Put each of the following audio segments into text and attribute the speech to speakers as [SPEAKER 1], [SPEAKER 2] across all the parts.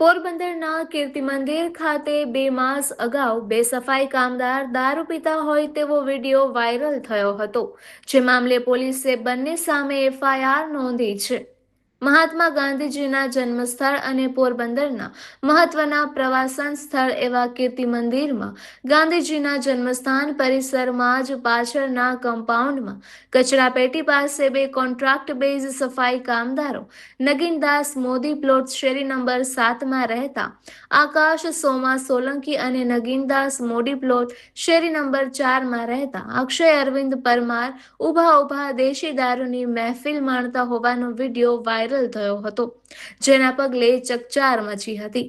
[SPEAKER 1] પોરબંદરના કીર્તિ મંદિર ખાતે 2 માસ અગાઉ બે સફાઈ કામદાર દારૂ પીતા હોય તેવો વિડીયો વાયરલ થયો હતો, જે મામલે પોલીસે બંને સામે એફઆઈઆર નોંધી છે. મહાત્મા ગાંધીજીના જન્મસ્થળ અને પોરબંદરના મહત્વના પ્રવાસન સ્થળ એવા કીર્તિ મંદિરમાં ગાંધીજીના જન્મસ્થાન પરિસરમાં જ પાછળના કમ્પાઉન્ડમાં કચરાપેટી પાસે બે કોન્ટ્રાક્ટ બેઝ સફાઈ કામદારો નગીનદાસ મોદી પ્લોટ શેરી નંબર 7માં રહેતા આકાશ સોમા સોલંકી અને નગીનદાસ મોદી પ્લોટ શેરી નંબર 4માં રહેતા અક્ષય અરવિંદ પરમાર ઊભા દેશી દારૂની મહેફિલ માણતા હોવાનો વિડીયો વાયરલ થયો હતો, જેના પગલે ચકચાર મચી હતી.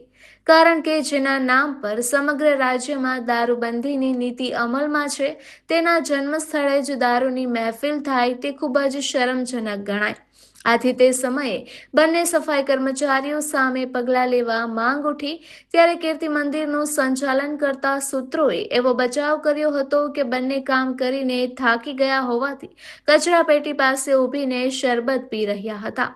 [SPEAKER 1] કારણ કે જેના નામ પર સમગ્ર રાજ્યમાં દારૂબંધીની નીતિ અમલમાં છે, તેના જન્મ સ્થળે જ દારૂની મહેફિલ થાય તે ખૂબ જ શરમજનક ગણાય. આથી તે સમયે બંને સફાઈ કર્મચારીઓ સામે પગલાં લેવા માંગ ઉઠી ત્યારે કીર્તિ મંદિરનું સંચાલન કરતા સૂત્રોએ એવો બચાવ કર્યો હતો કે બંને કામ કરીને થાકી ગયા હોવાથી કચરાપેટી પાસે ઊભીને શરબત પી રહ્યા હતા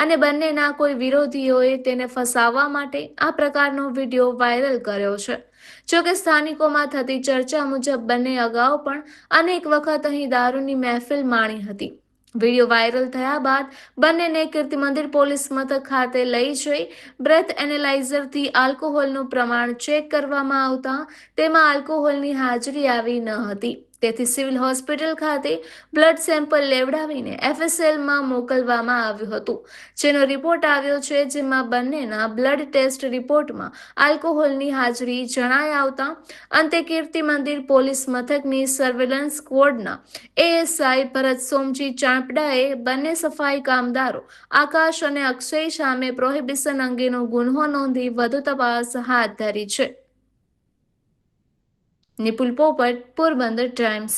[SPEAKER 1] અને બંનેના કોઈ વિરોધીઓએ તેને ફસાવવા માટે આ પ્રકારનો વિડીયો વાયરલ કર્યો છે. જોકે સ્થાનિકોમાં થતી ચર્ચા મુજબ બંને અગાઉ પણ અનેક વખત અહીં દારૂની મહેફિલ માણી હતી. વિડીયો વાયરલ થયા બાદ બંનેને કીર્તિ મંદિર પોલીસ મથક ખાતે લઈ જઈ બ્રેથ એનાલાઇઝરથી આલ્કોહોલનું પ્રમાણ ચેક કરવામાં આવતા તેમાં આલ્કોહોલની હાજરી આવી ન હતી. તેથી સિવિલ હોસ્પિટલ ખાતે બ્લડ સેમ્પલ લેવડાવીને એફએસએલમાં મોકલવામાં આવ્યું હતું, જેનો રિપોર્ટ આવ્યો છે, જેમાં બંનેના બ્લડ ટેસ્ટ રિપોર્ટમાં આલ્કોહોલની હાજરી જણાઈ આવતા અંતે કીર્તિ મંદિર પોલીસ મથકની સર્વેલન્સ સ્ક્વોડના એએસઆઈ ભરત સોમજી ચાંપડાએ બંને સફાઈ કામદારો આકાશ અને અક્ષય સામે પ્રોહિબિશન અંગેનો ગુન્હો નોંધી વધુ તપાસ હાથ ધરી છે. નિપુલ પોપટ, પોરબંદર ટાઈમ્સ.